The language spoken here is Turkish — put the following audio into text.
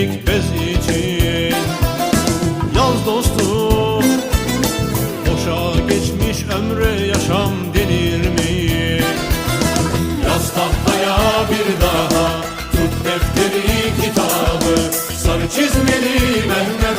delik bez için. Yaz dostum, boşa geçmiş ömre yaşam denir mi? Yaz tahtaya bir daha, tut defteri kitabı, sarı çizmeli Mehmet